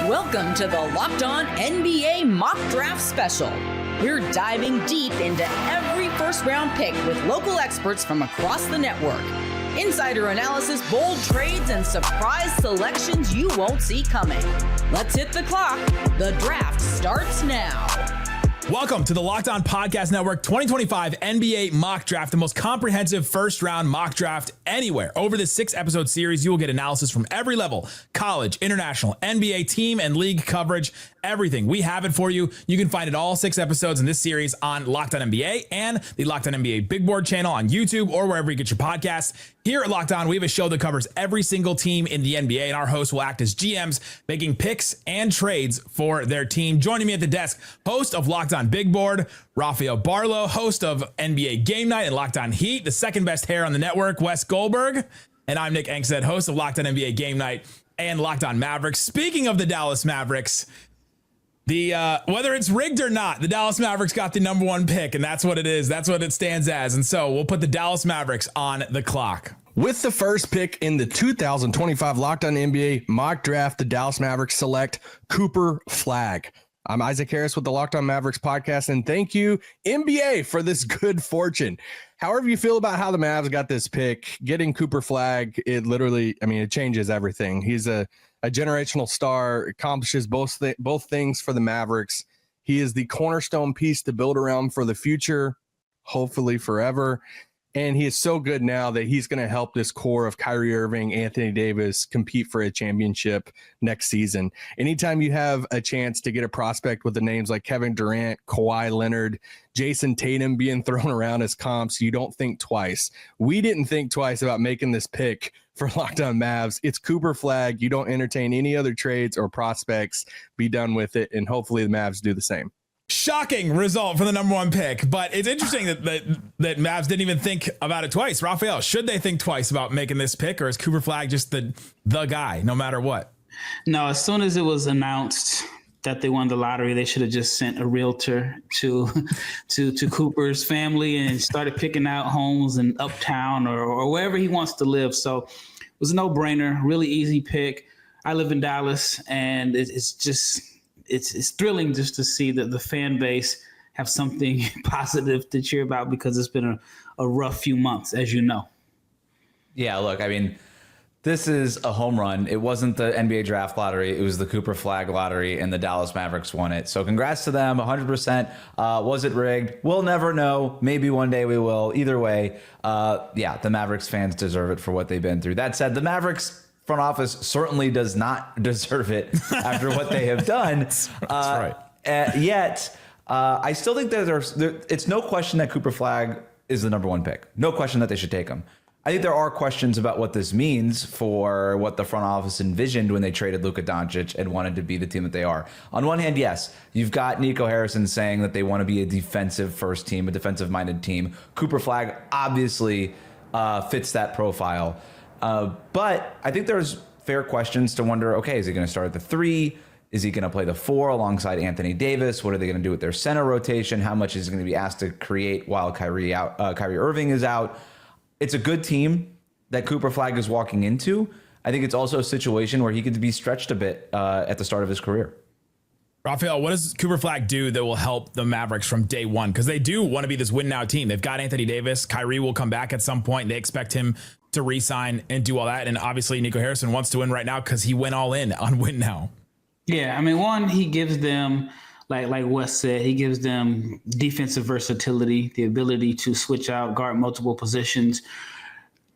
Welcome to the Locked On NBA Mock Draft Special. We're diving deep into every first-round pick with local experts from across the network. Insider analysis, bold trades, and surprise selections you won't see coming. Let's hit the clock. The draft starts now. Welcome to the Locked On Podcast Network 2025 NBA Mock Draft, the most comprehensive first-round mock draft anywhere. Over this 6-episode series, you will get analysis from every level: college, international, NBA, team, and league coverage, everything. We have it for you. You can find it all 6 episodes in this series on Locked On NBA and the Locked On NBA Big Board channel on YouTube or wherever you get your podcasts. Here at Locked On, we have a show that covers every single team in the NBA, and our hosts will act as GMs, making picks and trades for their team. Joining me at the desk, host of Locked On Big Board, Rafael Barlow, host of NBA Game Night and Locked On Heat, the second best hair on the network, Wes Goldberg, and I'm Nick Engstead, host of Locked On NBA Game Night and Locked On Mavericks. Speaking of the Dallas Mavericks, whether it's rigged or not, the Dallas Mavericks got the number 1 pick, and that's what it is. That's what it stands as. And so we'll put the Dallas Mavericks on the clock. With the first pick in the 2025 Locked On NBA Mock Draft, the Dallas Mavericks select Cooper Flagg. I'm Isaac Harris with the Locked On Mavericks podcast, and thank you, NBA, for this good fortune. However you feel about how the Mavs got this pick, getting Cooper Flagg, it changes everything. He's a generational star, accomplishes both things for the Mavericks. He is the cornerstone piece to build around for the future, hopefully forever. And he is so good now that he's going to help this core of Kyrie Irving, Anthony Davis compete for a championship next season. Anytime you have a chance to get a prospect with the names like Kevin Durant, Kawhi Leonard, Jason Tatum being thrown around as comps, you don't think twice. We didn't think twice about making this pick for Locked On Mavs. It's Cooper Flagg. You don't entertain any other trades or prospects. Be done with it, and hopefully the Mavs do the same. Shocking result for the number 1 pick, but it's interesting that Mavs didn't even think about it twice. Rafael, should they think twice about making this pick, or is Cooper Flagg just the guy no matter what? No, as soon as it was announced that they won the lottery, they should have just sent a realtor to Cooper's family and started picking out homes in Uptown or wherever he wants to live. So it was a no-brainer, really easy pick. I live in Dallas, and it's thrilling just to see that the fan base have something positive to cheer about, because it's been a rough few months, as you know. Yeah, look, this is a home run. It wasn't the NBA draft lottery. It was the Cooper Flagg lottery, and the Dallas Mavericks won it. So congrats to them, 100%. Was it rigged? We'll never know. Maybe one day we will. Either way, the Mavericks fans deserve it for what they've been through. That said, the Mavericks front office certainly does not deserve it after what they have done. That's right. Yet, I still think that it's no question that Cooper Flagg is the number 1 pick. No question that they should take him. I think there are questions about what this means for what the front office envisioned when they traded Luka Doncic and wanted to be the team that they are. On one hand, yes, you've got Nico Harrison saying that they want to be a defensive first team, a defensive-minded team. Cooper Flagg obviously fits that profile. But I think there's fair questions to wonder, okay, is he going to start at the 3? Is he going to play the 4 alongside Anthony Davis? What are they going to do with their center rotation? How much is he going to be asked to create while Kyrie Irving is out? It's a good team that Cooper Flagg is walking into. I think it's also a situation where he could be stretched a bit at the start of his career. Rafael, what does Cooper Flagg do that will help the Mavericks from day one? Because they do want to be this win now team. They've got Anthony Davis. Kyrie will come back at some point. They expect him to re-sign and do all that. And obviously Nico Harrison wants to win right now because he went all in on win now. Yeah, one, he gives them, like Wes said, he gives them defensive versatility, the ability to switch out, guard multiple positions.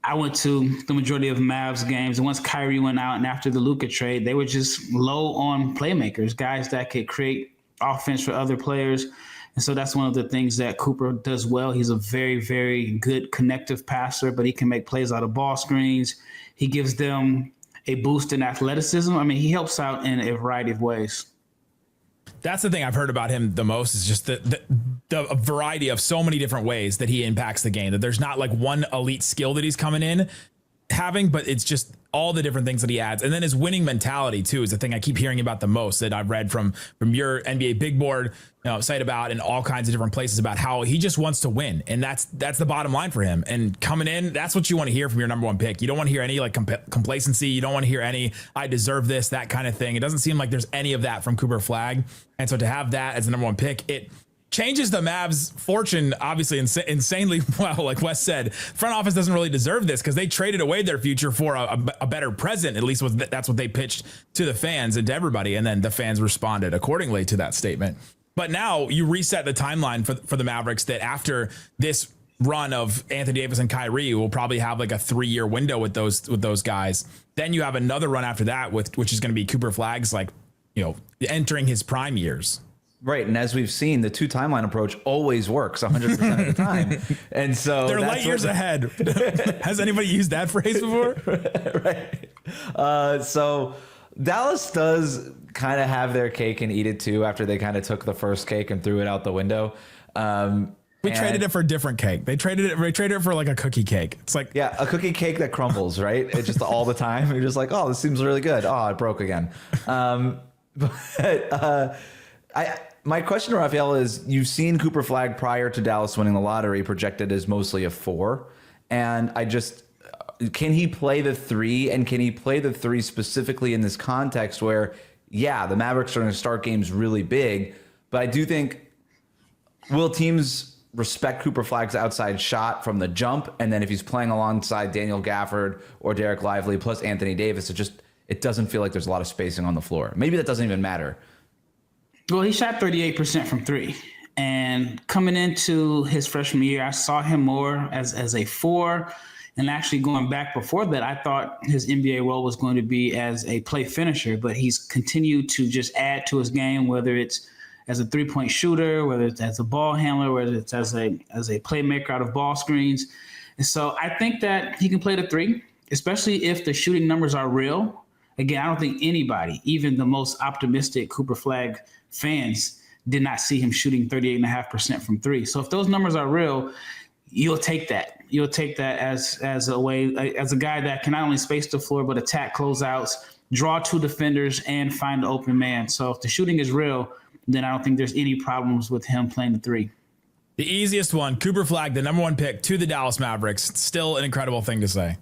I went to the majority of Mavs games, and once Kyrie went out and after the Luka trade, they were just low on playmakers, guys that could create offense for other players. And so that's one of the things that Cooper does well. He's a very, very good connective passer, but he can make plays out of ball screens. He gives them a boost in athleticism. He helps out in a variety of ways. That's the thing I've heard about him the most, is just the variety of so many different ways that he impacts the game, that there's not like one elite skill that he's coming in having, but it's just all the different things that he adds. And then his winning mentality too is the thing I keep hearing about the most, that I've read from your NBA Big Board site about, and all kinds of different places, about how he just wants to win. And that's the bottom line for him. And coming in, that's what you want to hear from your number one pick. You don't want to hear any like complacency. You don't want to hear any, I deserve this, that kind of thing. It doesn't seem like there's any of that from Cooper Flagg. And so to have that as the number one pick, it changes the Mavs' fortune, obviously, insanely well. Like Wes said, front office doesn't really deserve this because they traded away their future for a better present. At least that's what they pitched to the fans and to everybody. And then the fans responded accordingly to that statement. But now you reset the timeline for the Mavericks, that after this run of Anthony Davis and Kyrie, will probably have like a 3-year window with those guys. Then you have another run after that, which is going to be Cooper Flagg's entering his prime years. Right. And as we've seen, the 2 timeline approach always works 100% of the time. And so they're light years ahead. Has anybody used that phrase before? Right. So Dallas does kind of have their cake and eat it too, after they kind of took the first cake and threw it out the window. We traded it for a different cake. They traded it for like a cookie cake. It's like, yeah, a cookie cake that crumbles, right? It's just all the time. You're just like, oh, this seems really good. Oh, it broke again. My question to Raphael is, you've seen Cooper Flagg prior to Dallas winning the lottery projected as mostly a 4. And can he play the 3? And can he play the 3 specifically in this context where, yeah, the Mavericks are going to start games really big, but I do think, will teams respect Cooper Flagg's outside shot from the jump? And then if he's playing alongside Daniel Gafford or Derek Lively plus Anthony Davis, it doesn't feel like there's a lot of spacing on the floor. Maybe that doesn't even matter. Well, he shot 38% from 3. And coming into his freshman year, I saw him more as a 4. And actually going back before that, I thought his NBA role was going to be as a play finisher, but he's continued to just add to his game, whether it's as a 3-point shooter, whether it's as a ball handler, whether it's as a playmaker out of ball screens. And so I think that he can play the 3, especially if the shooting numbers are real. Again, I don't think anybody, even the most optimistic Cooper Flagg fans, did not see him shooting 38.5% from 3. So if those numbers are real, you'll take that. You'll take that as a guy that can not only space the floor, but attack closeouts, draw 2 defenders, and find the open man. So if the shooting is real, then I don't think there's any problems with him playing the 3. The easiest one, Cooper Flagg, the number 1 pick to the Dallas Mavericks. Still an incredible thing to say.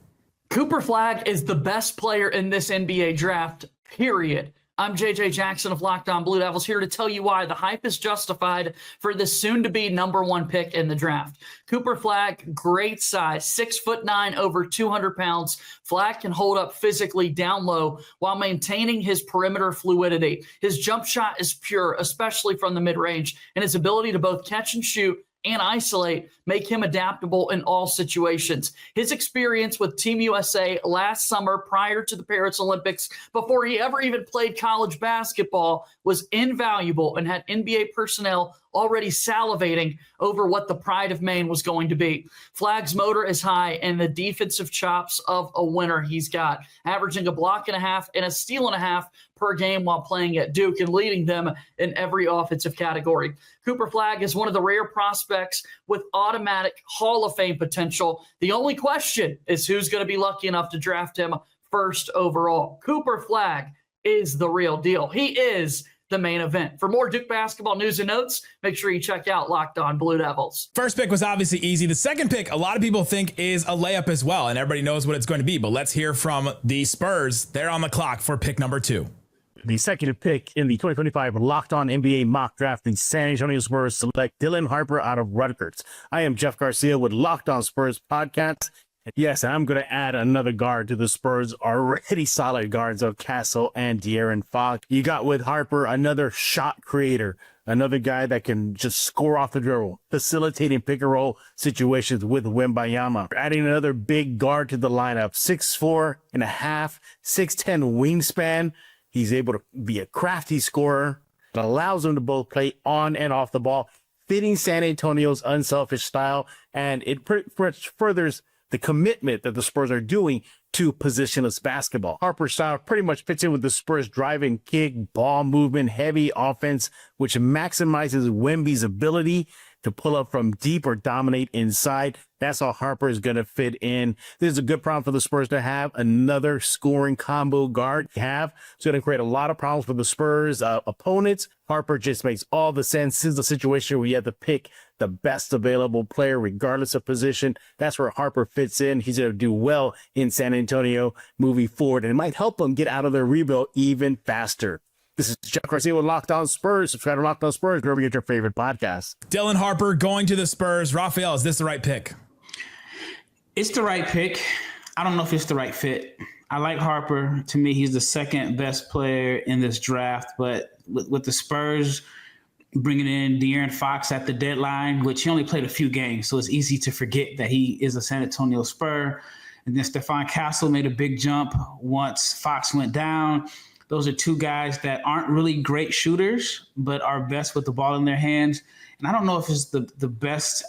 Cooper Flagg is the best player in this NBA draft, period. I'm JJ Jackson of Locked On Blue Devils, here to tell you why the hype is justified for this soon-to-be number 1 pick in the draft. Cooper Flagg, great size, 6'9", over 200 pounds. Flagg can hold up physically down low while maintaining his perimeter fluidity. His jump shot is pure, especially from the mid-range, and his ability to both catch and shoot and isolate make him adaptable in all situations. His experience with Team USA last summer prior to the Paris Olympics, before he ever even played college basketball, was invaluable and had NBA personnel already salivating over what the pride of Maine was going to be. Flagg's motor is high and the defensive chops of a winner he's got, averaging a block and a half and a steal and a half per game while playing at Duke and leading them in every offensive category. Cooper Flagg is one of the rare prospects with automatic Hall of Fame potential. The only question is who's going to be lucky enough to draft him first overall. Cooper Flagg is the real deal. He is the main event. For more Duke basketball news and notes, make sure you check out Locked On Blue Devils. First pick was obviously easy. The second pick, a lot of people think is a layup as well, and everybody knows what it's going to be. But let's hear from the Spurs. They're on the clock for pick number 2. The second pick in the 2025 Locked On NBA mock draft, the San Antonio Spurs select Dylan Harper out of Rutgers. I am Jeff Garcia with Locked On Spurs podcast. Yes, I'm going to add another guard to the Spurs' already solid guards of Castle and De'Aaron Fox. You got with Harper another shot creator, another guy that can just score off the dribble, facilitating pick and roll situations with Wembayama. Adding another big guard to the lineup, 6'4.5", 6'10" wingspan. He's able to be a crafty scorer that allows him to both play on and off the ball, fitting San Antonio's unselfish style, and it furthers the commitment that the Spurs are doing to positionless basketball. Harper's style pretty much fits in with the Spurs' driving kick, ball movement, heavy offense, which maximizes Wemby's ability to pull up from deep or dominate inside. That's how Harper is going to fit in. This is a good problem for the Spurs to have. Another scoring combo guard It's going to create a lot of problems for the Spurs opponents. Harper just makes all the sense. This is a situation where you have to pick the best available player regardless of position. That's where Harper fits in. He's going to do well in San Antonio moving forward, and it might help them get out of their rebuild even faster. This is Jeff Garcia with Locked On Spurs. Subscribe to Locked On Spurs wherever you get your favorite podcast. Dylan Harper going to the Spurs. Raphael, is this the right pick? It's the right pick. I don't know if it's the right fit. I like Harper. To me, he's the second best player in this draft. But with the Spurs bringing in De'Aaron Fox at the deadline, which he only played a few games, so it's easy to forget that he is a San Antonio Spur. And then Stephon Castle made a big jump once Fox went down. Those are two guys that aren't really great shooters, but are best with the ball in their hands. And I don't know if it's the best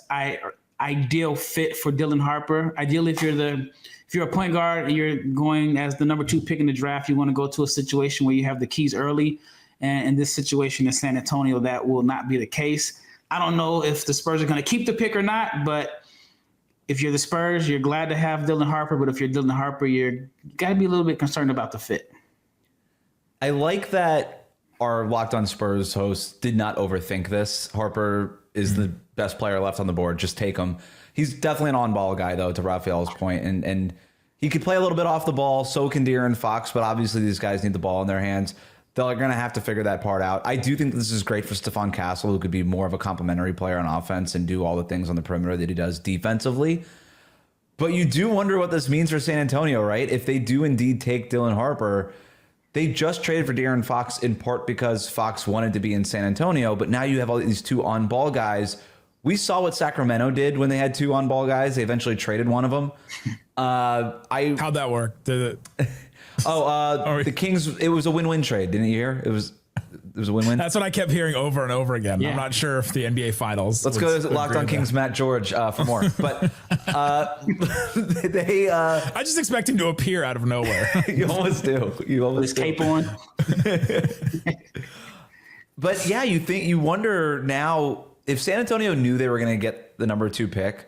ideal fit for Dylan Harper. Ideally, if you're a point guard and you're going as the number 2 pick in the draft, you want to go to a situation where you have the keys early. And in this situation in San Antonio, that will not be the case. I don't know if the Spurs are going to keep the pick or not, but if you're the Spurs, you're glad to have Dylan Harper. But if you're Dylan Harper, you got to be a little bit concerned about the fit. I like that our Locked On Spurs host did not overthink this. Harper is the best player left on the board. Just take him. He's definitely an on-ball guy, though, to Raphael's point. And he could play a little bit off the ball. So can De'Aaron Fox. But obviously these guys need the ball in their hands. They're going to have to figure that part out. I do think this is great for Stephon Castle, who could be more of a complementary player on offense and do all the things on the perimeter that he does defensively. But you do wonder what this means for San Antonio, right? If they do indeed take Dylan Harper, they just traded for De'Aaron Fox in part because Fox wanted to be in San Antonio, but now you have all these 2 on-ball guys. We saw what Sacramento did when they had 2 on-ball guys. They eventually traded one of them. How'd that work? The Kings, it was a win-win trade. Didn't you hear? It was a win-win. That's what I kept hearing over and over again. Yeah. I'm not sure if the NBA Finals. Let's go to Locked On Kings, Matt George, for more. But they. I just expect him to appear out of nowhere. You almost do. You always do. Cape on. But yeah, you wonder now if San Antonio knew they were going to get the number 2 pick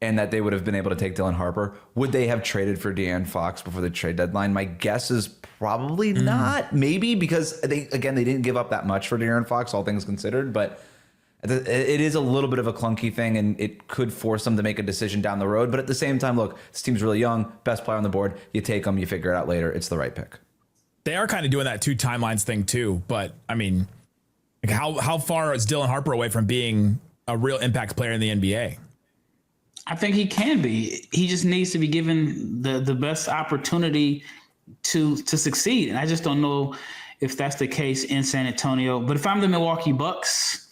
and that they would have been able to take Dylan Harper, would they have traded for De'Aaron Fox before the trade deadline? My guess is probably not. Maybe because they didn't give up that much for De'Aaron Fox, all things considered. But it is a little bit of a clunky thing, and it could force them to make a decision down the road. But at the same time, look, this team's really young, best player on the board. You take them, you figure it out later. It's the right pick. They are kind of doing that 2 timelines thing too. But I mean, like how far is Dylan Harper away from being a real impact player in the NBA? I think he can be. He just needs to be given the best opportunity to succeed. And I just don't know if that's the case in San Antonio. But if I'm the Milwaukee Bucks,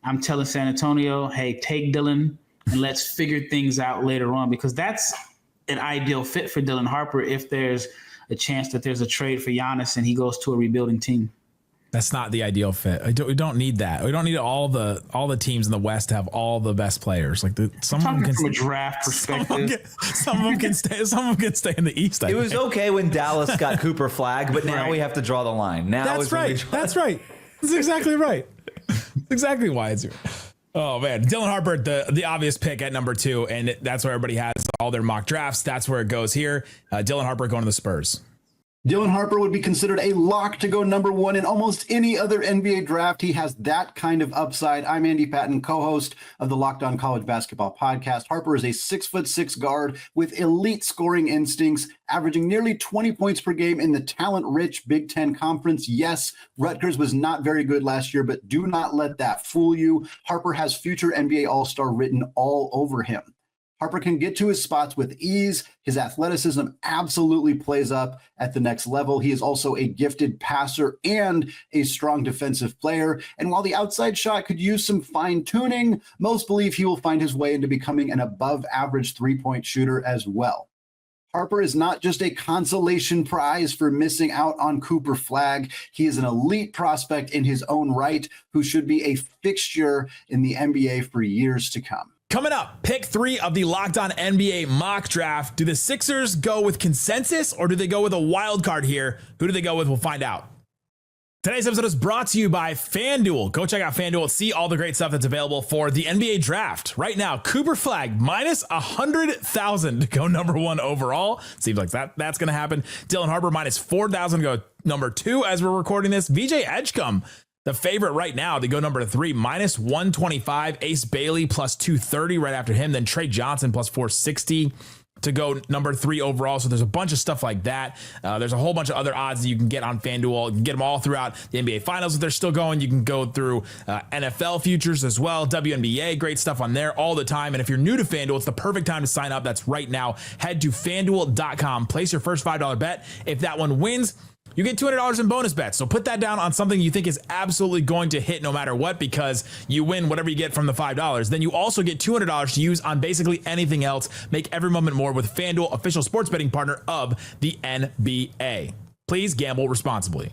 I'm telling San Antonio, hey, take Dylan and let's figure things out later on, because that's an ideal fit for Dylan Harper if there's a chance that there's a trade for Giannis and he goes to a rebuilding team. That's not the ideal fit. We don't need that. We don't need all the teams in the West to have all the best players. Like some of them can, from a draft perspective. Some of them can stay. Some of them can stay in the East. It was okay when Dallas got Cooper Flagg, but now we have to draw the line. Now that's right. That's right. That's exactly right. That's exactly why it's here. Oh man, Dylan Harper, the obvious pick at number 2, and that's where everybody has all their mock drafts. That's where it goes here. Dylan Harper going to the Spurs. Dylan Harper would be considered a lock to go number 1 in almost any other NBA draft. He has that kind of upside. I'm Andy Patton, co-host of the Locked On College Basketball Podcast. Harper is a 6'6" guard with elite scoring instincts, averaging nearly 20 points per game in the talent-rich Big Ten Conference. Yes, Rutgers was not very good last year, but do not let that fool you. Harper has future NBA All-Star written all over him. Harper can get to his spots with ease. His athleticism absolutely plays up at the next level. He is also a gifted passer and a strong defensive player. And while the outside shot could use some fine tuning, most believe he will find his way into becoming an above average 3-point shooter as well. Harper is not just a consolation prize for missing out on Cooper Flagg. He is an elite prospect in his own right who should be a fixture in the NBA for years to come. Coming up, pick 3 of the Locked On NBA mock draft. Do the Sixers go with consensus or do they go with a wild card here? Who do they go with? We'll find out. Today's episode is brought to you by FanDuel. Go check out FanDuel. See all the great stuff that's available for the NBA draft. Right now, Cooper Flagg minus 100,000 to go number 1 overall. Seems like that's going to happen. Dylan Harper minus 4,000 to go number 2 as we're recording this. VJ Edgecombe, the favorite right now to go number 3, minus 125. Ace Bailey plus 230 right after him. Then Trey Johnson plus 460. To go number 3 overall. So there's a bunch of stuff like that. There's a whole bunch of other odds that you can get on FanDuel. You can get them all throughout the NBA Finals if they're still going. You can go through NFL futures as well. WNBA, great stuff on there all the time. And if you're new to FanDuel, it's the perfect time to sign up. That's right now. Head to FanDuel.com. Place your first $5 bet. If that one wins, you get $200 in bonus bets. So put that down on something you think is absolutely going to hit no matter what, because you win whatever you get from the $5. Then you also get $200 to use on basically anything else. Make every moment more with FanDuel, official sports betting partner of the NBA. Please gamble responsibly.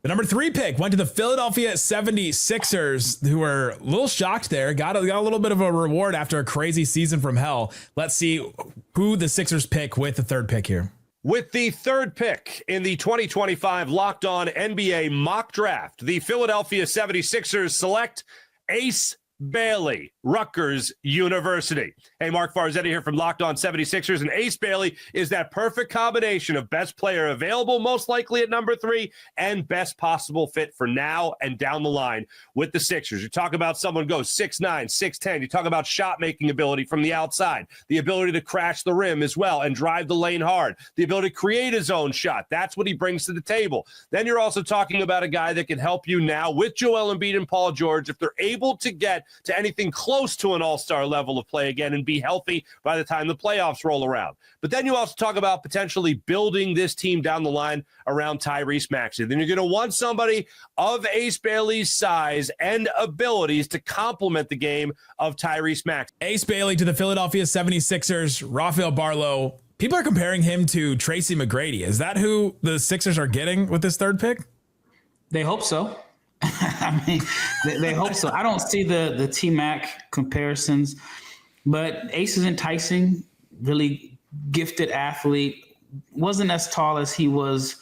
The number 3 pick went to the Philadelphia 76ers, who were a little shocked there. Got a little bit of a reward after a crazy season from hell. Let's see who the Sixers pick with the 3rd pick here. With the 3rd pick in the 2025 Locked On NBA mock draft, the Philadelphia 76ers select Ace Bailey, Rutgers University. Hey, Mark Farzetti here from Locked On 76ers, and Ace Bailey is that perfect combination of best player available, most likely at number 3, and best possible fit for now and down the line with the Sixers. You talk about someone goes 6'9", 6'10". You talk about shot-making ability from the outside, the ability to crash the rim as well and drive the lane hard, the ability to create his own shot. That's what he brings to the table. Then you're also talking about a guy that can help you now with Joel Embiid and Paul George if they're able to get to anything close to an all-star level of play again and be healthy by the time the playoffs roll around. But then you also talk about potentially building this team down the line around Tyrese Maxey. Then you're going to want somebody of Ace Bailey's size and abilities to complement the game of Tyrese Maxey. Ace Bailey to the Philadelphia 76ers, Rafael Barlow. People are comparing him to Tracy McGrady. Is that who the Sixers are getting with this 3rd pick? They hope so. I mean, they hope so. I don't see the T-Mac comparisons, but Ace is enticing, really gifted athlete. Wasn't as tall as he was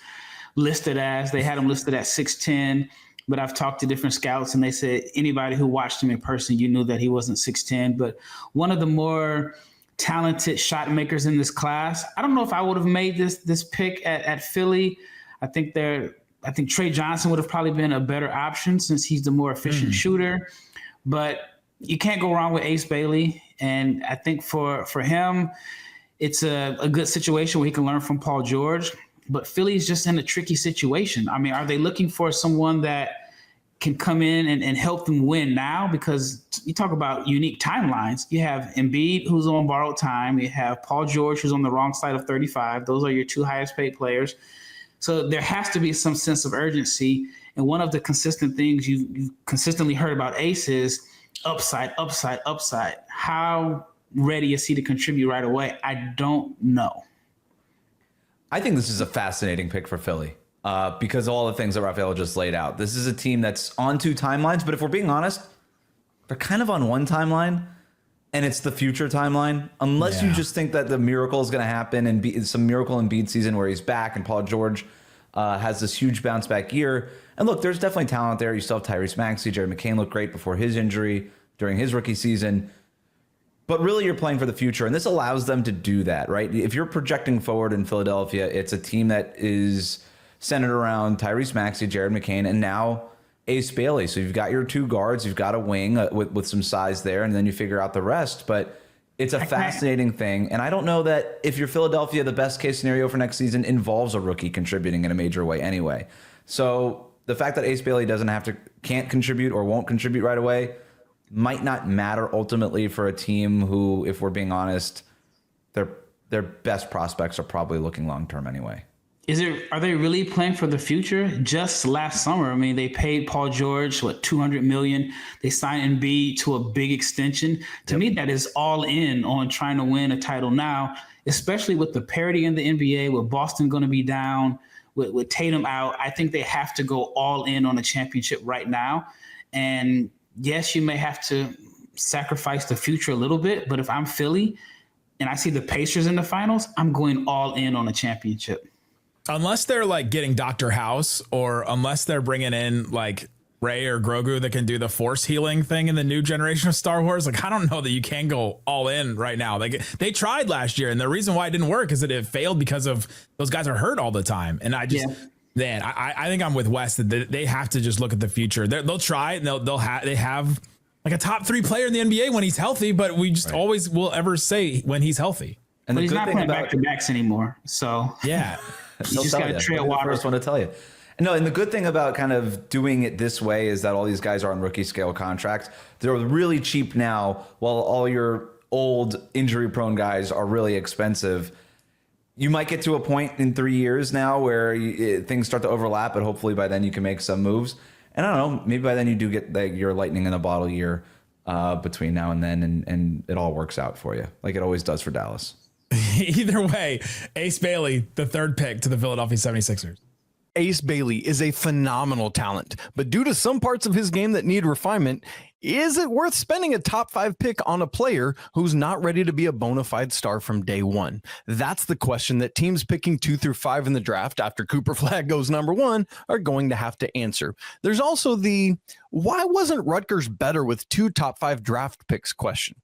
listed as. They had him listed at 6'10", but I've talked to different scouts, and they said anybody who watched him in person, you knew that he wasn't 6'10", but one of the more talented shot makers in this class. I don't know if I would have made this pick at Philly. I think Trey Johnson would have probably been a better option since he's the more efficient shooter, but you can't go wrong with Ace Bailey. And I think for him, it's a good situation where he can learn from Paul George, but Philly's just in a tricky situation. I mean, are they looking for someone that can come in and help them win now? Because you talk about unique timelines. You have Embiid, who's on borrowed time. You have Paul George, who's on the wrong side of 35. Those are your 2 highest paid players. So there has to be some sense of urgency. And one of the consistent things you've consistently heard about Ace is upside, upside, upside. How ready is he to contribute right away? I don't know. I think this is a fascinating pick for Philly because of all the things that Rafael just laid out. This is a team that's on 2 timelines, but if we're being honest, they're kind of on 1 timeline, and it's the future timeline. Unless you just think that the miracle is going to happen and be some miracle Embiid season where he's back and Paul George has this huge bounce back year. And look, there's definitely talent there. You still have Tyrese Maxey. Jared McCain looked great before his injury during his rookie season. But really, you're playing for the future, and this allows them to do that, right? If you're projecting forward in Philadelphia, it's a team that is centered around Tyrese Maxey, Jared McCain, and now Ace Bailey. So you've got your 2 guards, you've got a wing with some size there, and then you figure out the rest. But it's a fascinating thing. And I don't know that if you're Philadelphia, the best case scenario for next season involves a rookie contributing in a major way anyway. So the fact that Ace Bailey can't contribute or won't contribute right away might not matter ultimately for a team who, if we're being honest, their best prospects are probably looking long-term anyway. Are they really playing for the future? Just last summer, I mean, they paid Paul George, $200 million. They signed Embiid to a big extension. To me, that is all in on trying to win a title now, especially with the parity in the NBA, with Boston going to be down, with Tatum out. I think they have to go all in on a championship right now. And yes, you may have to sacrifice the future a little bit, but if I'm Philly and I see the Pacers in the finals, I'm going all in on a championship. Unless they're like getting Dr. House, or unless they're bringing in like Rey or Grogu that can do the force healing thing in the new generation of Star Wars. Like, I don't know that you can go all in right now. Like, they tried last year, and the reason why it didn't work is that it failed because of those guys are hurt all the time. And I just, man, I think I'm with Wes that they have to just look at the future. They'll try it, and they have like a top 3 player in the NBA when he's healthy, but we just always will ever say when he's healthy. And he's not playing back-to-backs anymore. So yeah, you just got to trail water. First one to tell you. No, and the good thing about kind of doing it this way is that all these guys are on rookie scale contracts. They're really cheap now, while all your old injury-prone guys are really expensive. You might get to a point in 3 years now where things start to overlap, but hopefully by then you can make some moves. And I don't know, maybe by then you do get like your lightning in a bottle year between now and then, and it all works out for you, like it always does for Dallas. Either way, Ace Bailey, the 3rd pick to the Philadelphia 76ers. Ace Bailey is a phenomenal talent, but due to some parts of his game that need refinement, is it worth spending a top 5 pick on a player who's not ready to be a bona fide star from day one? That's the question that teams picking 2 through 5 in the draft after Cooper Flagg goes number 1 are going to have to answer. There's also the why wasn't Rutgers better with 2 top 5 draft picks question.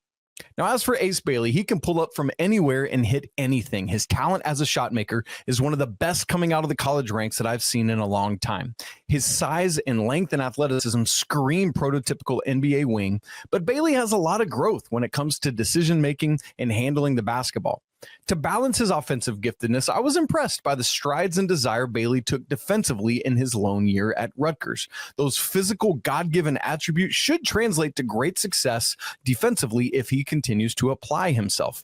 Now, as for Ace Bailey, he can pull up from anywhere and hit anything. His talent as a shot maker is one of the best coming out of the college ranks that I've seen in a long time. His size and length and athleticism scream prototypical NBA wing, but Bailey has a lot of growth when it comes to decision making and handling the basketball. To balance his offensive giftedness, I was impressed by the strides and desire Bailey took defensively in his lone year at Rutgers. Those physical, God-given attributes should translate to great success defensively if he continues to apply himself.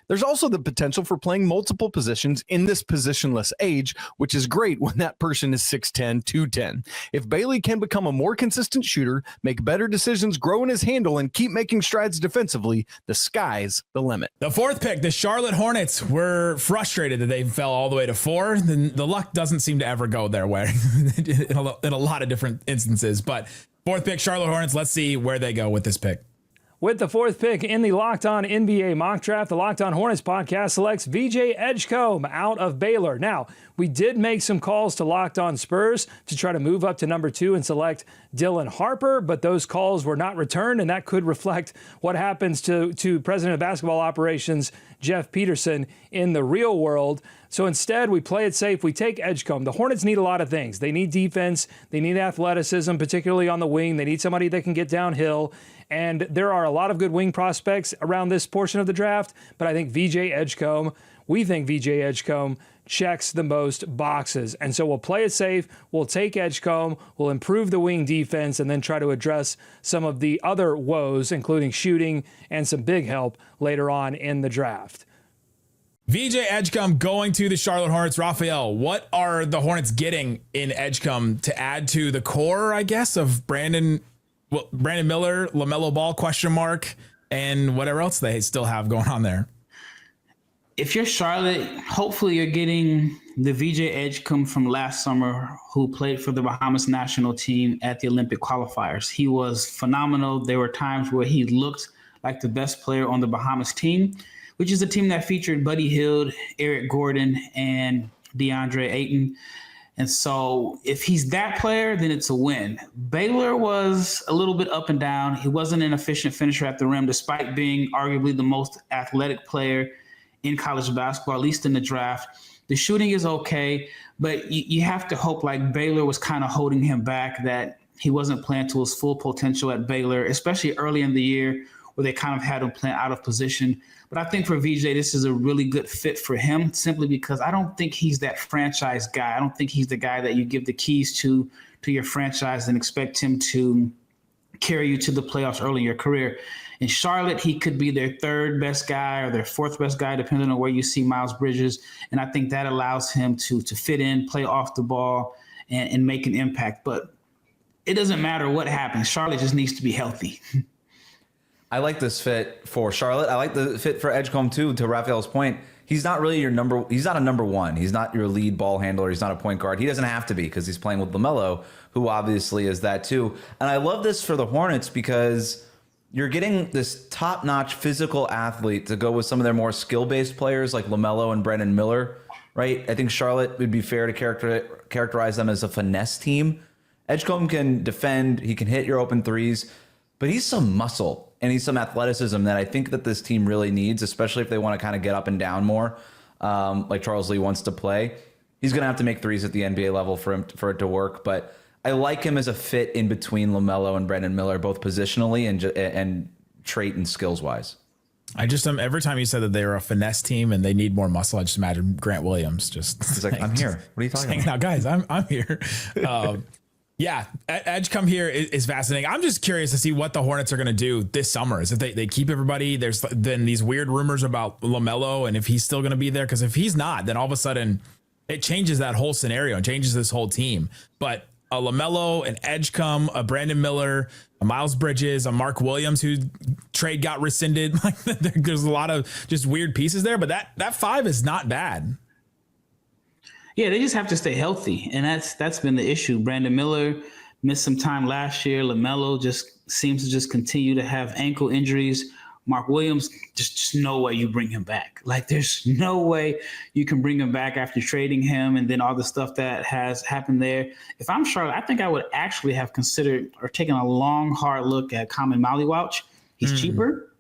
There's also the potential for playing multiple positions in this positionless age, which is great when that person is 6'10", 210. If Bailey can become a more consistent shooter, make better decisions, grow in his handle, and keep making strides defensively, the sky's the limit. The 4th pick, the Charlotte Hornets, were frustrated that they fell all the way to 4. The luck doesn't seem to ever go their way in a lot of different instances. But 4th pick, Charlotte Hornets, let's see where they go with this pick. With the 4th pick in the Locked On NBA mock draft, the Locked On Hornets podcast selects VJ Edgecombe out of Baylor. Now, we did make some calls to Locked On Spurs to try to move up to number 2 and select Dylan Harper, but those calls were not returned, and that could reflect what happens to President of Basketball Operations Jeff Peterson in the real world. So instead, we play it safe. We take Edgecombe. The Hornets need a lot of things. They need defense. They need athleticism, particularly on the wing. They need somebody that can get downhill. And there are a lot of good wing prospects around this portion of the draft, but I think we think VJ Edgecombe checks the most boxes. And so we'll play it safe. We'll take Edgecombe. We'll improve the wing defense and then try to address some of the other woes, including shooting and some big help later on in the draft. VJ Edgecombe going to the Charlotte Hornets. Raphael, what are the Hornets getting in Edgecombe to add to the core, I guess, of Brandon Miller, LaMelo Ball, ? And whatever else they still have going on there? If you're Charlotte, hopefully you're getting the VJ Edgecombe from last summer who played for the Bahamas national team at the Olympic qualifiers. He was phenomenal. There were times where he looked like the best player on the Bahamas team, which is a team that featured Buddy Hield, Eric Gordon, and DeAndre Ayton. And so if he's that player, then it's a win. Baylor was a little bit up and down. He wasn't an efficient finisher at the rim, despite being arguably the most athletic player in college basketball, at least in the draft. The shooting is okay, but you have to hope, like Baylor was kind of holding him back, that he wasn't playing to his full potential at Baylor, especially early in the year where they kind of had him playing out of position. But I think for VJ, this is a really good fit for him, simply because I don't think he's that franchise guy. I don't think he's the guy that you give the keys to your franchise and expect him to carry you to the playoffs early in your career. In Charlotte, he could be their 3rd best guy or their 4th best guy, depending on where you see Miles Bridges. And I think that allows him to fit in, play off the ball, and make an impact. But it doesn't matter what happens. Charlotte just needs to be healthy. I like this fit for Charlotte. I like the fit for Edgecombe too, to Raphael's point. He's not really he's not a number 1. He's not your lead ball handler. He's not a point guard. He doesn't have to be, because he's playing with LaMelo, who obviously is that too. And I love this for the Hornets because you're getting this top-notch physical athlete to go with some of their more skill-based players like LaMelo and Brandon Miller. right? I think Charlotte would be fair to characterize them as a finesse team. Edgecombe can defend, he can hit your open threes, but he's some muscle and he's some athleticism that I think that this team really needs, especially if they want to kind of get up and down more, like Charles Lee wants to play. He's going to have to make threes at the NBA level for it to work, but I like him as a fit in between LaMelo and Brandon Miller, both positionally and trait and skills wise. I just every time you said that they were a finesse team and they need more muscle, I just imagine Grant Williams he's like, I'm here. What are you talking about? Now, guys, I'm here. Yeah, Edgecombe here is fascinating. I'm just curious to see what the Hornets are going to do this summer. Is if they keep everybody, there's then these weird rumors about LaMelo and if he's still going to be there. Because if he's not, then all of a sudden it changes that whole scenario and changes this whole team. But a LaMelo, an Edgecombe, a Brandon Miller, a Miles Bridges, a Mark Williams, whose trade got rescinded. Like there's a lot of just weird pieces there. But that five is not bad. Yeah, they just have to stay healthy, and that's been the issue. Brandon Miller missed some time last year. LaMelo just seems to just continue to have ankle injuries. Mark Williams, just no way you bring him back. Like, there's no way you can bring him back after trading him and then all the stuff that has happened there. If I'm Charlotte, I think I would actually have considered or taken a long, hard look at Common Maliwauch. He's cheaper.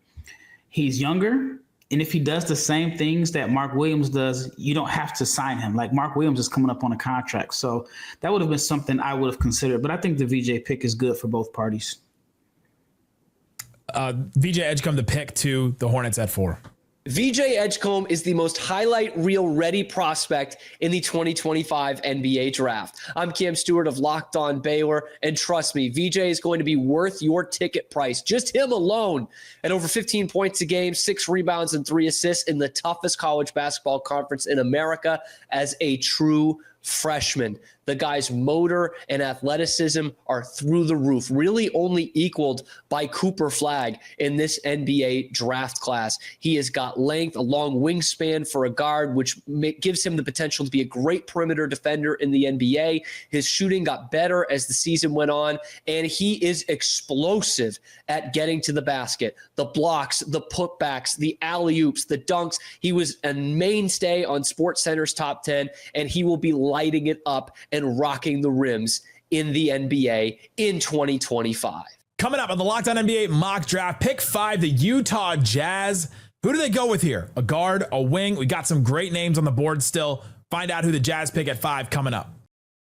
He's younger. And if he does the same things that Mark Williams does, you don't have to sign him. Like, Mark Williams is coming up on a contract. So that would have been something I would have considered. But I think the VJ pick is good for both parties. VJ Edgecombe, the pick to the Hornets at 4. VJ Edgecombe is the most highlight reel ready prospect in the 2025 NBA draft. I'm Cam Stewart of Locked On Baylor, and trust me, VJ is going to be worth your ticket price. Just him alone at over 15 points a game, 6 rebounds and 3 assists in the toughest college basketball conference in America as a true freshman. The guy's motor and athleticism are through the roof, really only equaled by Cooper Flagg in this NBA draft class. He has got length, a long wingspan for a guard, which gives him the potential to be a great perimeter defender in the NBA. His shooting got better as the season went on, and he is explosive at getting to the basket. The blocks, the putbacks, the alley-oops, the dunks. He was a mainstay on SportsCenter's top 10, and he will be lighting it up and rocking the rims in the NBA in 2025. Coming up on the Locked On NBA mock draft, pick 5, the Utah Jazz. Who do they go with here? A guard, a wing? We got some great names on the board still. Find out who the Jazz pick at 5 coming up.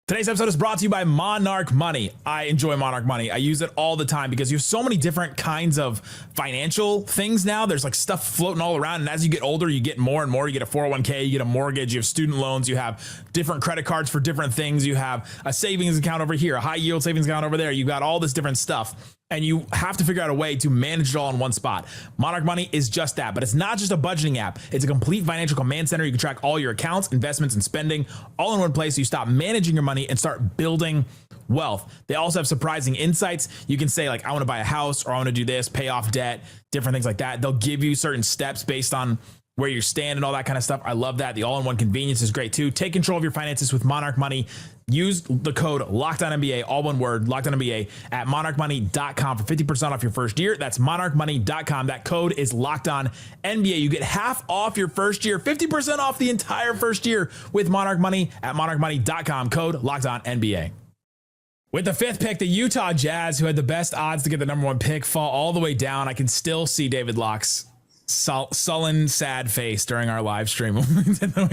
Today's episode is brought to you by Monarch Money. I enjoy Monarch Money. I use it all the time because you have so many different kinds of financial things now. There's like stuff floating all around. And as you get older, you get more and more. You get a 401k, you get a mortgage, you have student loans, you have different credit cards for different things. You have a savings account over here, a high yield savings account over there. You've got all this different stuff. And you have to figure out a way to manage it all in one spot. Monarch Money is just that, but it's not just a budgeting app. It's a complete financial command center. You can track all your accounts, investments, and spending all in one place so you stop managing your money and start building wealth. They also have surprising insights. You can say, like, I want to buy a house, or I want to do this, pay off debt, different things like that. They'll give you certain steps based on where you stand and all that kind of stuff. I love that. The all-in-one convenience is great too. Take control of your finances with Monarch Money. Use the code LOCKEDONNBA, all one word, LOCKEDONNBA, at monarchmoney.com for 50% off your first year. That's monarchmoney.com. That code is LOCKEDONNBA. You get half off your first year, 50% off the entire first year with Monarch Money at monarchmoney.com. Code LOCKEDONNBA. With the 5th pick, the Utah Jazz, who had the best odds to get the number 1 pick, fall all the way down. I can still see David Locke's sullen, sad face during our live stream when we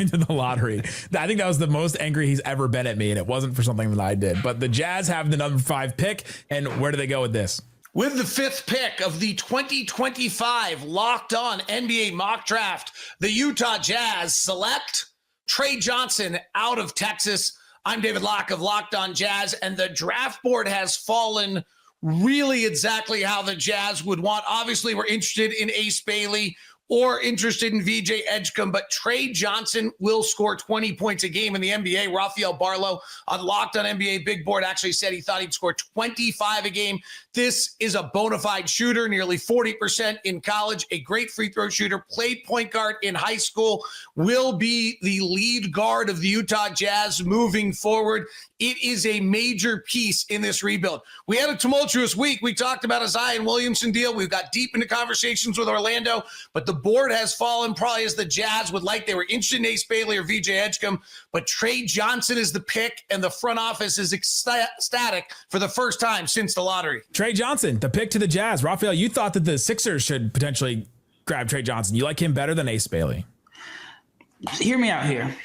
did the lottery. I think that was the most angry he's ever been at me, and it wasn't for something that I did. But the Jazz have the number 5 pick, and where do they go with this? With the 5th pick of the 2025 Locked On NBA mock draft, the Utah Jazz select Trey Johnson out of Texas. I'm David Locke of Locked On Jazz, and the draft board has fallen really exactly how the Jazz would want. Obviously, we're interested in Ace Bailey or interested in VJ Edgecombe, but Trey Johnson will score 20 points a game in the NBA. Rafael Barlow on Locked On NBA Big Board actually said he thought he'd score 25 a game. This is a bona fide shooter, nearly 40% in college, a great free throw shooter, played point guard in high school, will be the lead guard of the Utah Jazz moving forward. It is a major piece in this rebuild. We had a tumultuous week. We talked about a Zion Williamson deal. We've got deep into conversations with Orlando, but the board has fallen probably as the Jazz would like. They were interested in Ace Bailey or VJ Edgecombe, but Trey Johnson is the pick, and the front office is ecstatic for the first time since the lottery. Trey Johnson, the pick to the Jazz. Raphael, you thought that the Sixers should potentially grab Trey Johnson. You like him better than Ace Bailey. Hear me out here.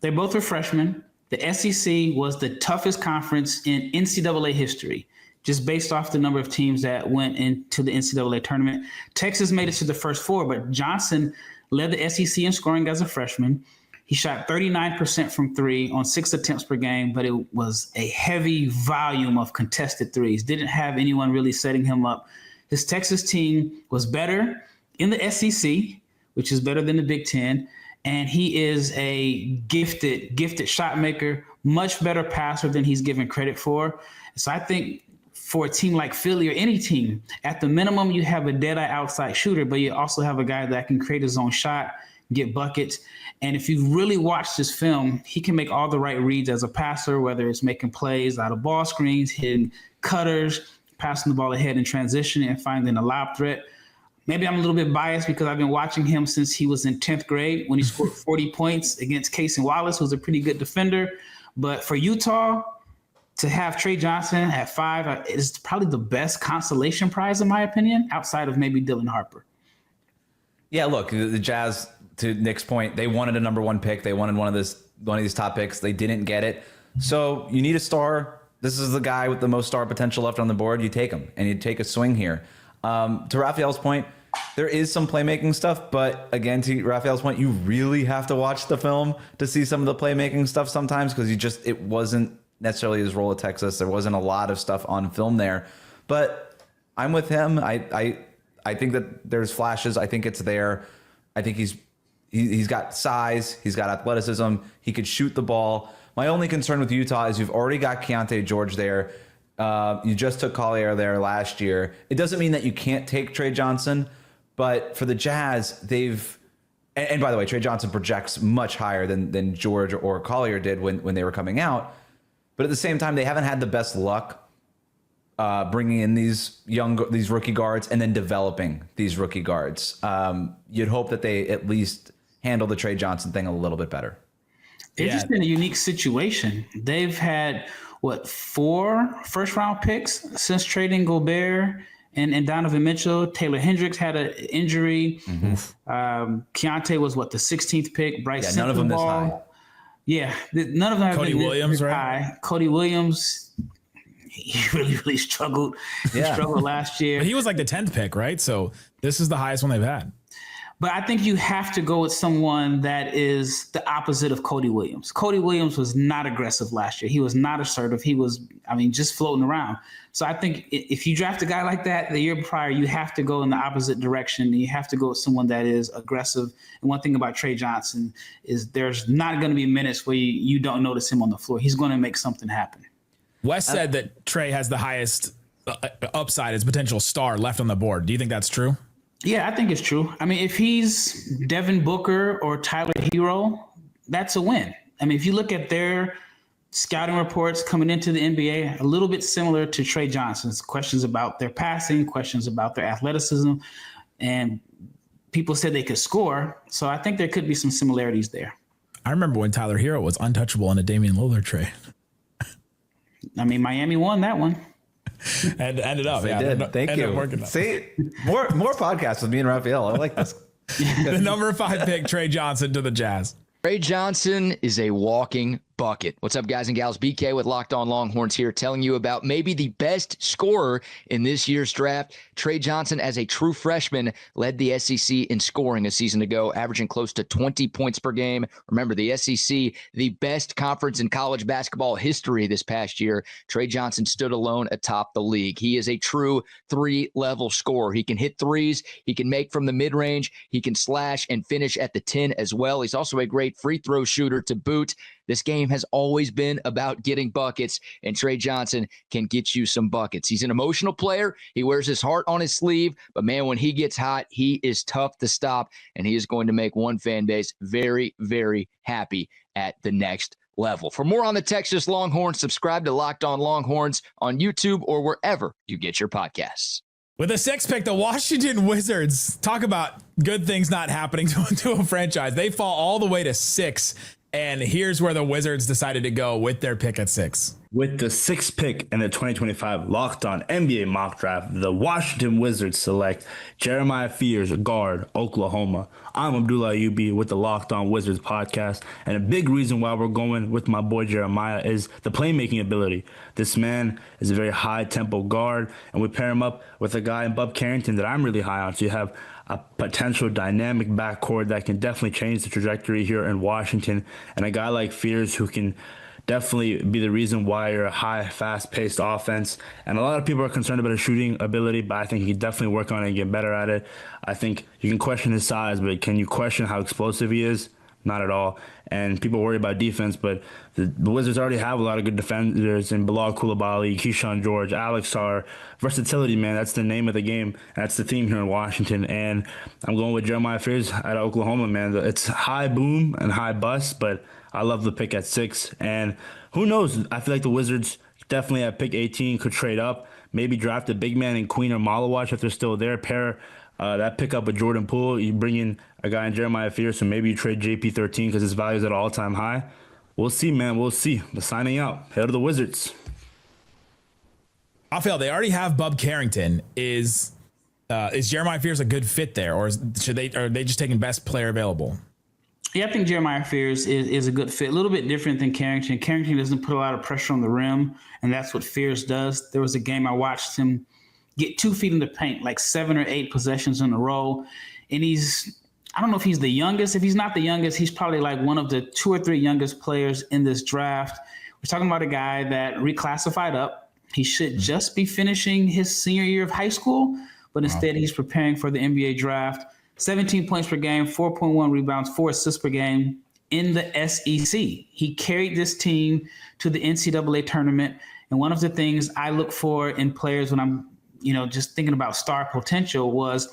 They both were freshmen. The SEC was the toughest conference in NCAA history, just based off the number of teams that went into the NCAA tournament. Texas made it to the first four, but Johnson led the SEC in scoring as a freshman. He shot 39% from three on 6 attempts per game, but it was a heavy volume of contested threes. Didn't have anyone really setting him up. His Texas team was better in the SEC, which is better than the Big Ten, and he is a gifted shot maker, much better passer than he's given credit for. So I think for a team like Philly or any team, at the minimum, you have a dead-eye outside shooter, but you also have a guy that can create his own shot, get buckets. And if you really watch this film, he can make all the right reads as a passer, whether it's making plays out of ball screens, hitting cutters, passing the ball ahead in transition, and finding a lob threat. Maybe I'm a little bit biased because I've been watching him since he was in 10th grade when he scored 40 points against Casey Wallace, who's a pretty good defender. But for Utah, to have Trey Johnson at 5 is probably the best consolation prize, in my opinion, outside of maybe Dylan Harper. Yeah, look, the Jazz, to Nick's point, they wanted a number 1 pick. They wanted one of these top picks. They didn't get it. So you need a star. This is the guy with the most star potential left on the board. You take him, and you take a swing here. To Raphael's point, there is some playmaking stuff, but again, to Raphael's point, you really have to watch the film to see some of the playmaking stuff sometimes, because it wasn't necessarily his role at Texas. There wasn't a lot of stuff on film there, but I'm with him. I think that there's flashes. I think it's there. I think he's got size. He's got athleticism. He could shoot the ball. My only concern with Utah is you've already got Keontae George there. You just took Collier there last year. It doesn't mean that you can't take Trey Johnson, but for the Jazz, and by the way, Trey Johnson projects much higher than George or Collier did when they were coming out. But at the same time, they haven't had the best luck bringing in these rookie guards and then developing these rookie guards. You'd hope that they at least handle the Trey Johnson thing a little bit better. They're just in a unique situation. They've had 4 first-round picks since trading Gobert and Donovan Mitchell. Taylor Hendricks had an injury. Mm-hmm. Keontae was the 16th pick. Bryce none of them this high. Yeah, none of them have Cody been Williams, this right? high. Cody Williams, he really struggled. He struggled last year. But he was like the 10th pick, right? So this is the highest one they've had. But I think you have to go with someone that is the opposite of Cody Williams. Cody Williams was not aggressive last year. He was not assertive. He was, just floating around. So I think if you draft a guy like that the year prior, you have to go in the opposite direction. You have to go with someone that is aggressive. And one thing about Trey Johnson is there's not going to be minutes where you don't notice him on the floor. He's going to make something happen. Wes said that Trey has the highest upside as potential star left on the board. Do you think that's true? Yeah, I think it's true. If he's Devin Booker or Tyler Hero, that's a win. If you look at their scouting reports coming into the NBA, a little bit similar to Trey Johnson's. Questions about their passing, questions about their athleticism, and people said they could score. So I think there could be some similarities there. I remember when Tyler Hero was untouchable in a Damian Lillard trade. Miami won that one. And ended up. They did. Thank you. See, more podcasts with me and Raphael. I like this. The number 5 pick, Trey Johnson to the Jazz. Trey Johnson is a walking bucket. What's up, guys and gals? BK with Locked On Longhorns here, telling you about maybe the best scorer in this year's draft. Trey Johnson, as a true freshman, led the SEC in scoring a season ago, averaging close to 20 points per game. Remember, the SEC, the best conference in college basketball history this past year. Trey Johnson stood alone atop the league. He is a true 3-level scorer. He can hit threes. He can make from the mid-range. He can slash and finish at the 10 as well. He's also a great free throw shooter to boot. This game has always been about getting buckets, and Trey Johnson can get you some buckets. He's an emotional player. He wears his heart on his sleeve, but man, when he gets hot, he is tough to stop, and he is going to make one fan base very, very happy at the next level. For more on the Texas Longhorns, subscribe to Locked On Longhorns on YouTube or wherever you get your podcasts. With the 6th pick, the Washington Wizards, talk about good things not happening to a franchise. They fall all the way to 6, and here's where the Wizards decided to go with their pick at 6. With the 6th pick in the 2025 Locked On NBA Mock Draft, the Washington Wizards select Jeremiah Fears, guard, Oklahoma. I'm Abdullah Ayyubi with the Locked On Wizards podcast, and a big reason why we're going with my boy Jeremiah is the playmaking ability. This man is a very high-tempo guard, and we pair him up with a guy in Bub Carrington that I'm really high on, so you have a potential dynamic backcourt that can definitely change the trajectory here in Washington, and a guy like Fears who can definitely be the reason why you're a high, fast-paced offense. And a lot of people are concerned about his shooting ability, but I think he can definitely work on it and get better at it. I think you can question his size, but can you question how explosive he is? Not at all. And people worry about defense, but the Wizards already have a lot of good defenders in Bilal Coulibaly, Keyshawn George, Alex Sarr. Versatility, man, that's the name of the game. That's the theme here in Washington. And I'm going with Jeremiah Fears out of Oklahoma, man. It's high boom and high bust, but I love the pick at 6. And who knows? I feel like the Wizards definitely at pick 18 could trade up, maybe draft a big man in Queen or Malawach if they're still there. Pair that pickup with Jordan Poole. You bring in a guy in Jeremiah Fears, so maybe you trade JP13 because his value is at an all-time high. We'll see, man. We'll see. The signing out. Head to the Wizards. Rafael, they already have Bub Carrington. Is Jeremiah Fears a good fit there, or are they just taking best player available? Yeah, I think Jeremiah Fears is a good fit. A little bit different than Carrington. Carrington doesn't put a lot of pressure on the rim, and that's what Fears does. There was a game I watched him get 2 feet in the paint, like 7 or 8 possessions in a row. And I don't know if he's the youngest. If he's not the youngest, he's probably like one of the 2 or 3 youngest players in this draft. We're talking about a guy that reclassified up. He should just be finishing his senior year of high school, but instead he's preparing for the NBA draft. 17 points per game, 4.1 rebounds, 4 assists per game in the SEC. He carried this team to the NCAA tournament. And one of the things I look for in players when I'm, just thinking about star potential was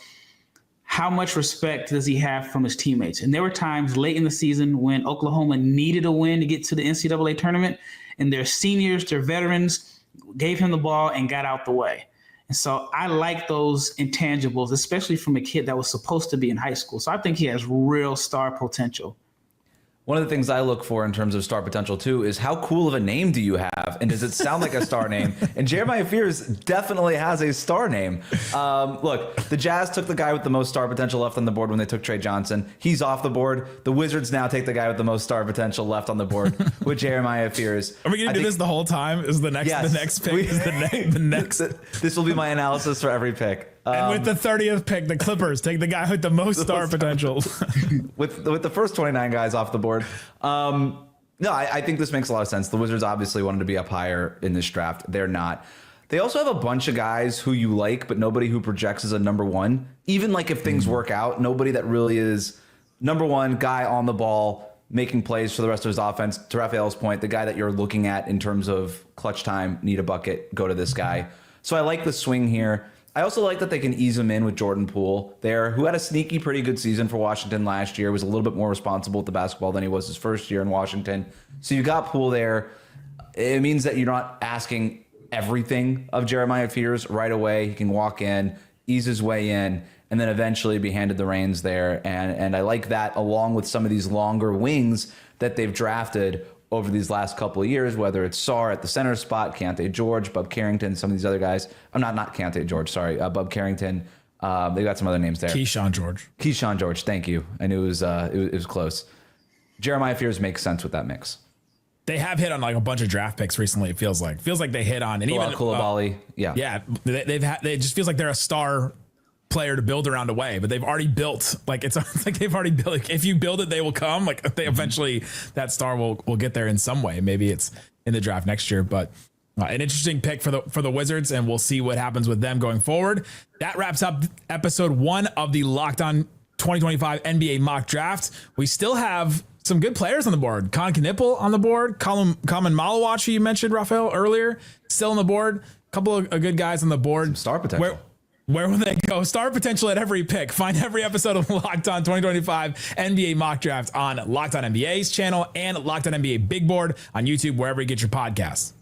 how much respect does he have from his teammates? And there were times late in the season when Oklahoma needed a win to get to the NCAA tournament, and their seniors, their veterans, gave him the ball and got out the way. And so I like those intangibles, especially from a kid that was supposed to be in high school. So I think he has real star potential. One of the things I look for in terms of star potential, too, is how cool of a name do you have? And does it sound like a star name? And Jeremiah Fears definitely has a star name. Look, the Jazz took the guy with the most star potential left on the board when they took Trey Johnson. He's off the board. The Wizards now take the guy with the most star potential left on the board with Jeremiah Fears. Are we going to do this the whole time? Is the next pick? The next? This will be my analysis for every pick. And with the 30th pick, the Clippers take the guy with the most star potential. with the first 29 guys off the board. I think this makes a lot of sense. The Wizards obviously wanted to be up higher in this draft. They're not. They also have a bunch of guys who you like, but nobody who projects as a number one. Even like if things work out, nobody that really is number one guy on the ball, making plays for the rest of his offense. To Raphael's point, the guy that you're looking at in terms of clutch time, need a bucket, go to this guy. So I like the swing here. I also like that they can ease him in with Jordan Poole there, who had a sneaky, pretty good season for Washington last year, was a little bit more responsible with the basketball than he was his first year in Washington. So you got Poole there. It means that you're not asking everything of Jeremiah Fears right away. He can walk in, ease his way in, and then eventually be handed the reins there. And I like that along with some of these longer wings that they've drafted over these last couple of years, whether it's Sarr at the center spot, Keyonte George, Bub Carrington, some of these other guys. I'm not Keyonte George, sorry. Bub Carrington. They got some other names there. Keyshawn George, thank you. I knew it was close. Jeremiah Fears makes sense with that mix. They have hit on like a bunch of draft picks recently, it feels like. Feels like they hit on. And even Coulibaly, yeah. Yeah, it just feels like they're a star player to build around away, but they've already built, like it's like they've already built, like if you build it, they will come. Like they eventually, that star will get there in some way. Maybe it's in the draft next year, but an interesting pick for the Wizards, and we'll see what happens with them going forward. That wraps up episode 1 of the Locked On 2025 NBA Mock Draft. We still have some good players on the board. Con Knipple on the board. Common Malawach, you mentioned, Raphael, earlier, still on the board. A couple of good guys on the board. Some star potential. Where will they go? Star potential at every pick. Find every episode of Locked On 2025 NBA Mock Draft on Locked On NBA's channel and Locked On NBA Big Board on YouTube, wherever you get your podcasts.